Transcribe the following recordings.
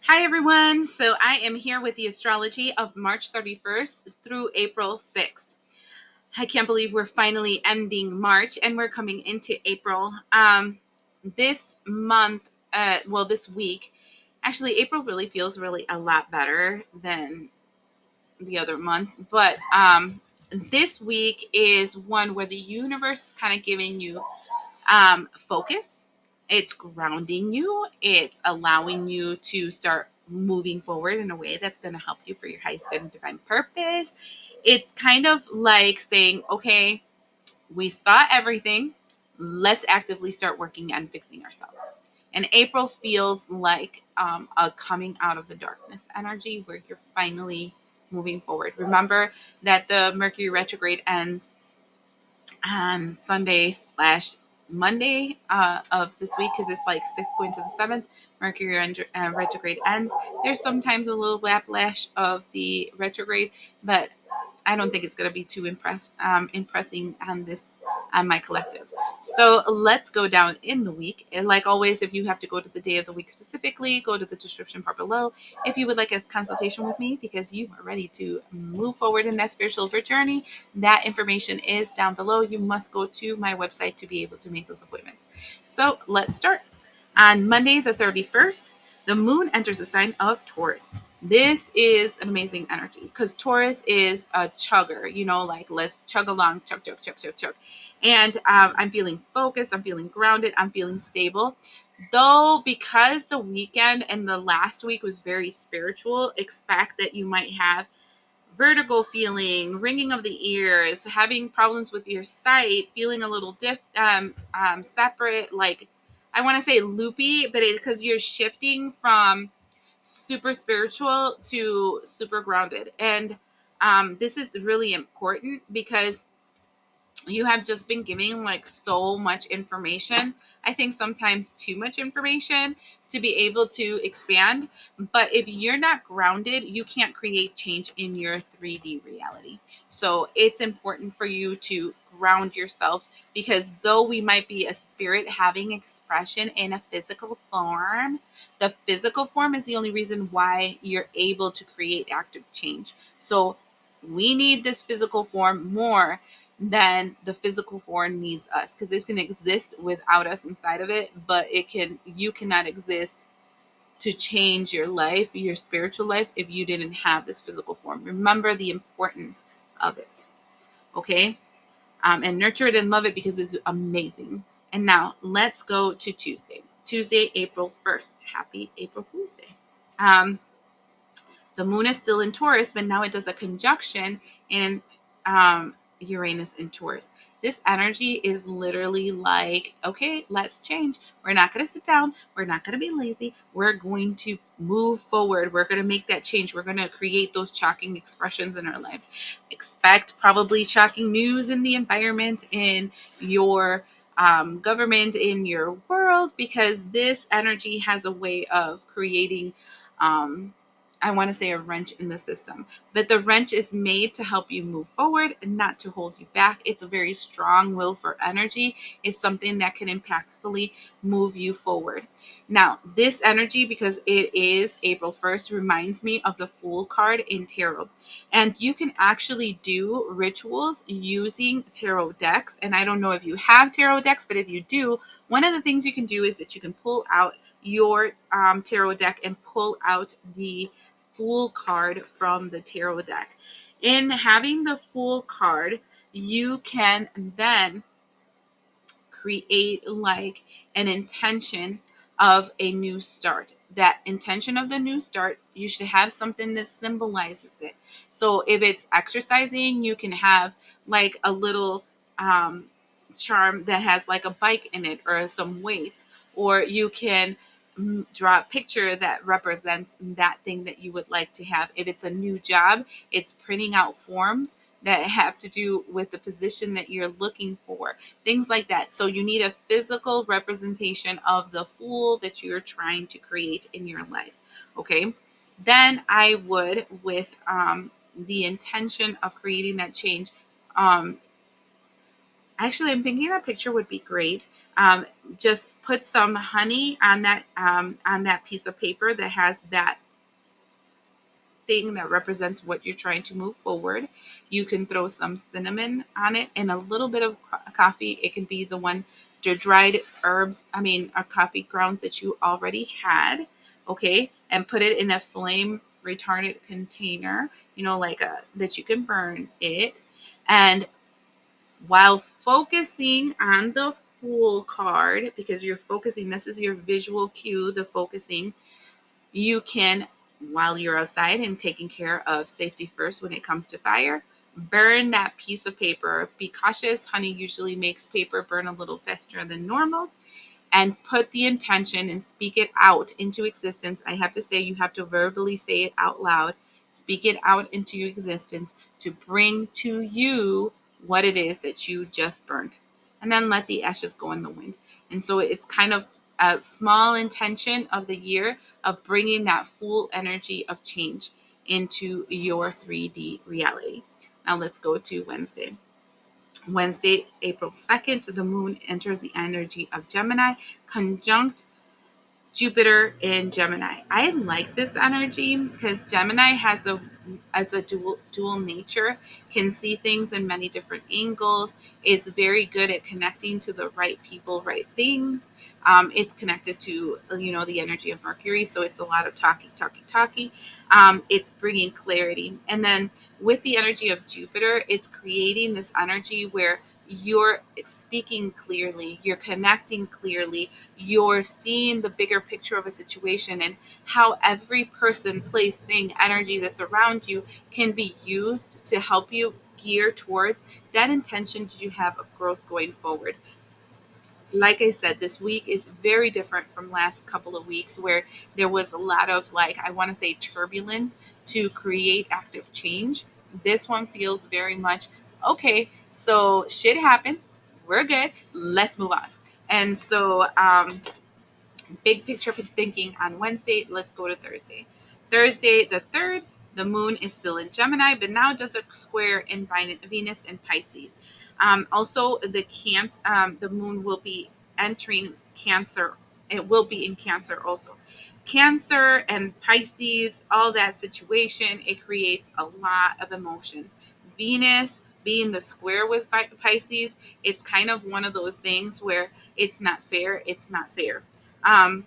Hi, everyone. So I am here with the astrology of March 31st through April 6th. I can't believe we're finally ending March and we're coming into April. This month, this week, actually, April really feels really a lot better than the other months. But this week is one where the universe is kind of giving you focus. It's grounding you. It's allowing you to start moving forward in a way that's going to help you for your highest good and divine purpose. It's kind of like saying, okay, we saw everything. Let's actively start working on fixing ourselves. And April feels like a coming out of the darkness energy where you're finally moving forward. Remember that the Mercury retrograde ends on Sunday slash Monday of this week because it's like 6th going to the 7th. Mercury retrograde ends. There's sometimes a little backlash of the retrograde, but I don't think it's going to be too impressing on my collective. So let's go down in the week. And like always, if you have to go to the day of the week specifically, go to the description bar below. If you would like a consultation with me because you are ready to move forward in that spiritual journey, that information is down below. You must go to my website to be able to make those appointments. So let's start. On Monday, the 31st, the moon enters the sign of Taurus. This is an amazing energy because Taurus is a chugger, like let's chug along, chug, chug, chug, chug, chug. And I'm feeling focused, I'm feeling grounded, I'm feeling stable. Though, because the weekend and the last week was very spiritual, expect that you might have vertigo feeling, ringing of the ears, having problems with your sight, feeling a little separate, like I want to say loopy, but because you're shifting from super spiritual to super grounded. And this is really important because you have just been giving like so much information. I think sometimes too much information to be able to expand. But if you're not grounded, you can't create change in your 3D reality. So it's important for you to ground yourself because though we might be a spirit having expression in a physical form, the physical form is the only reason why you're able to create active change. So we need this physical form more than the physical form needs us because this can exist without us inside of it, but you cannot exist to change your life, your spiritual life, if you didn't have this physical form. Remember the importance of it. Okay. And nurture it and love it because it's amazing. And now let's go to Tuesday, April 1st. Happy April Fool's Day. The moon is still in Taurus, but now it does a conjunction in Uranus in Taurus. This energy is literally like, okay, let's change. We're not going to sit down. We're not going to be lazy. We're going to move forward. We're going to make that change. We're going to create those shocking expressions in our lives. Expect probably shocking news in the environment, in your government, in your world, because this energy has a way of creating I want to say a wrench in the system, but the wrench is made to help you move forward and not to hold you back. It's a very strong will for energy. It's something that can impactfully move you forward. Now, this energy, because it is April 1st, reminds me of the Fool card in tarot. And you can actually do rituals using tarot decks. And I don't know if you have tarot decks, but if you do, one of the things you can do is that you can pull out your tarot deck and pull out the Fool card from the tarot deck. In having the Fool card, you can then create like an intention of a new start. That intention of the new start, you should have something that symbolizes it. So if it's exercising, you can have like a little charm that has like a bike in it or some weights, or you can draw a picture that represents that thing that you would like to have. If it's a new job, it's printing out forms that have to do with the position that you're looking for, things like that. So you need a physical representation of the Fool that you're trying to create in your life. Okay. Then I would, with the intention of creating that change, Actually, I'm thinking a picture would be great. Um, just put some honey on that piece of paper that has that thing that represents what you're trying to move forward. You can throw some cinnamon on it and a little bit of coffee. It can be the dried herbs, coffee grounds that you already had, okay, and put it in a flame retardant container, like that you can burn it. And while focusing on the Fool card, because you're focusing, this is your visual cue, the focusing, you can, while you're outside and taking care of safety first when it comes to fire, burn that piece of paper. Be cautious. Honey usually makes paper burn a little faster than normal. And put the intention and speak it out into existence. I have to say, you have to verbally say it out loud. Speak it out into your existence to bring to you what it is that you just burnt. And then let the ashes go in the wind. And so it's kind of a small intention of the year of bringing that full energy of change into your 3D reality. Now let's go to Wednesday. Wednesday, April 2nd, the moon enters the energy of Gemini, conjunct Jupiter in Gemini. I like this energy because Gemini has a dual nature, can see things in many different angles, is very good at connecting to the right people, right things. It's connected to the energy of Mercury, so it's a lot of talking. It's bringing clarity, and then with the energy of Jupiter, it's creating this energy where you're speaking clearly, you're connecting clearly, you're seeing the bigger picture of a situation and how every person, place, thing, energy that's around you can be used to help you gear towards that intention that you have of growth going forward. Like I said, this week is very different from last couple of weeks where there was a lot of, like, I want to say, turbulence to create active change. This one feels very much okay. So shit happens. We're good. Let's move on. And so, big picture thinking on Wednesday. Let's go to Thursday. Thursday, the 3rd, the moon is still in Gemini, but now does a square in Venus and Pisces. Also, the moon will be entering Cancer. It will be in Cancer also. Cancer and Pisces, all that situation, it creates a lot of emotions. Venus being the square with Pisces, it's kind of one of those things where it's not fair. It's not fair. Um,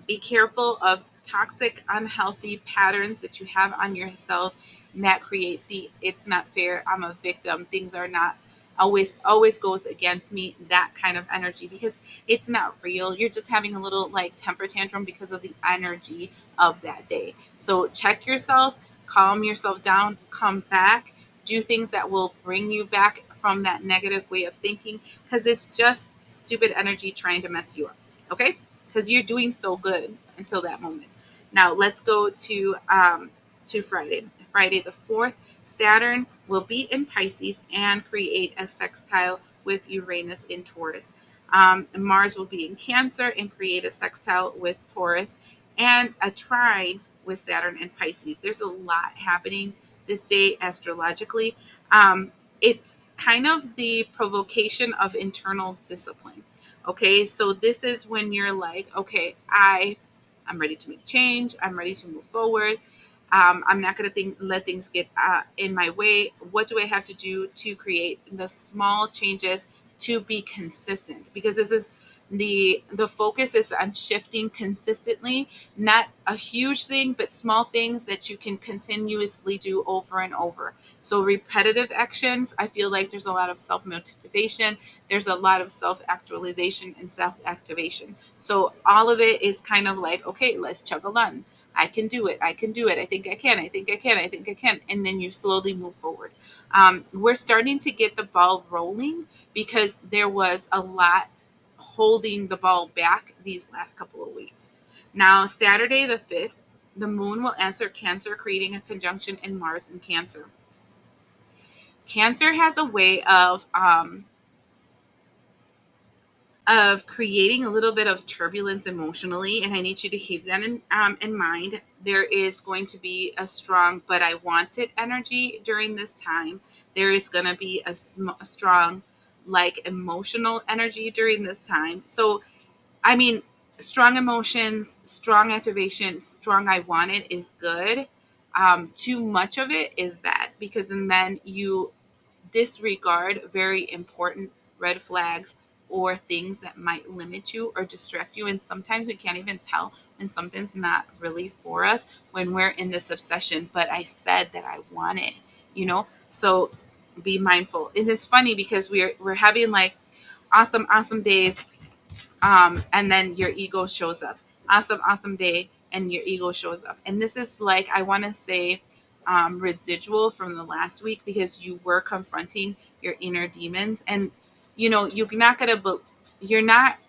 be careful of toxic, unhealthy patterns that you have on yourself that create the it's not fair, I'm a victim, things are not always goes against me, that kind of energy, because it's not real. You're just having a little like temper tantrum because of the energy of that day. So check yourself, calm yourself down, come back, do things that will bring you back from that negative way of thinking, because it's just stupid energy trying to mess you up. Okay, because you're doing so good until that moment. Now let's go to Friday. Friday the 4th, Saturn will be in Pisces and create a sextile with Uranus in Taurus. Mars will be in Cancer and create a sextile with Taurus and a trine with Saturn and Pisces. There's a lot happening this day astrologically. It's kind of the provocation of internal discipline. Okay, so this is when you're like, okay, I'm ready to make change. I'm ready to move forward. I'm not going to let things get in my way. What do I have to do to create the small changes to be consistent? Because this is the focus is on shifting consistently, not a huge thing, but small things that you can continuously do over and over. So repetitive actions, I feel like there's a lot of self-motivation, there's a lot of self-actualization and self-activation. So all of it is kind of like, okay, let's chug a lung. I can do it. I can do it. I think I can. I think I can. I think I can. And then you slowly move forward. We're starting to get the ball rolling because there was a lot holding the ball back these last couple of weeks. Now, Saturday the 5th, the moon will answer Cancer, creating a conjunction in Mars and Cancer. Cancer has a way of creating a little bit of turbulence emotionally, and I need you to keep that in mind. There is going to be a strong but I want it energy during this time. There is going to be a strong like emotional energy during this time. So, I mean, strong emotions, strong activation, strong I want it is good. Too much of it is bad, because and then you disregard very important red flags or things that might limit you or distract you. And sometimes we can't even tell when something's not really for us when we're in this obsession. But I said that I want it, So be mindful. And it's funny because we're having like awesome days, and then your ego shows up. Awesome day, and your ego shows up. And this is like, I want to say, residual from the last week, because you were confronting your inner demons, and you're not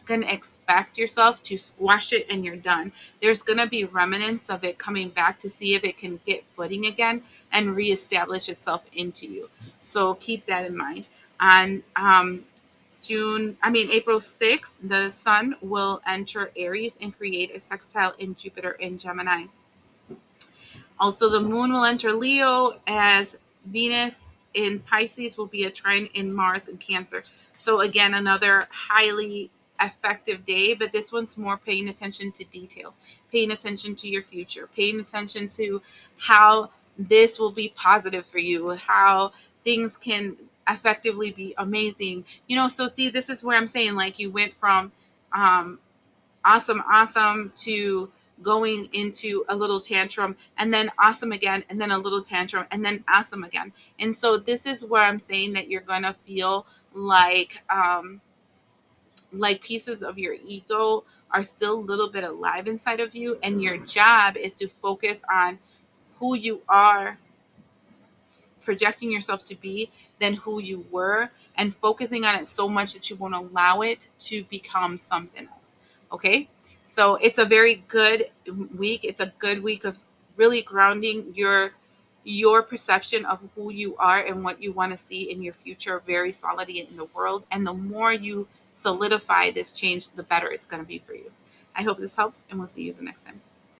gonna expect yourself to squash it and you're done. There's gonna be remnants of it coming back to see if it can get footing again and reestablish itself into you. So keep that in mind. And April 6th, the sun will enter Aries and create a sextile in Jupiter in Gemini. Also, the moon will enter Leo, as Venus in Pisces will be a trine in Mars in Cancer. So again, another highly effective day, but this one's more paying attention to details, paying attention to your future, paying attention to how this will be positive for you, how things can effectively be amazing. So see, this is where I'm saying, like, you went from um, awesome to going into a little tantrum, and then awesome again, and then a little tantrum, and then awesome again. And so this is where I'm saying that you're going to feel like pieces of your ego are still a little bit alive inside of you, and your job is to focus on who you are projecting yourself to be than who you were, and focusing on it so much that you won't allow it to become something else. Okay, so it's a very good week. It's a good week of really grounding your perception of who you are and what you want to see in your future very solidly in the world. And the more you solidify this change, the better it's going to be for you. I hope this helps, and we'll see you the next time.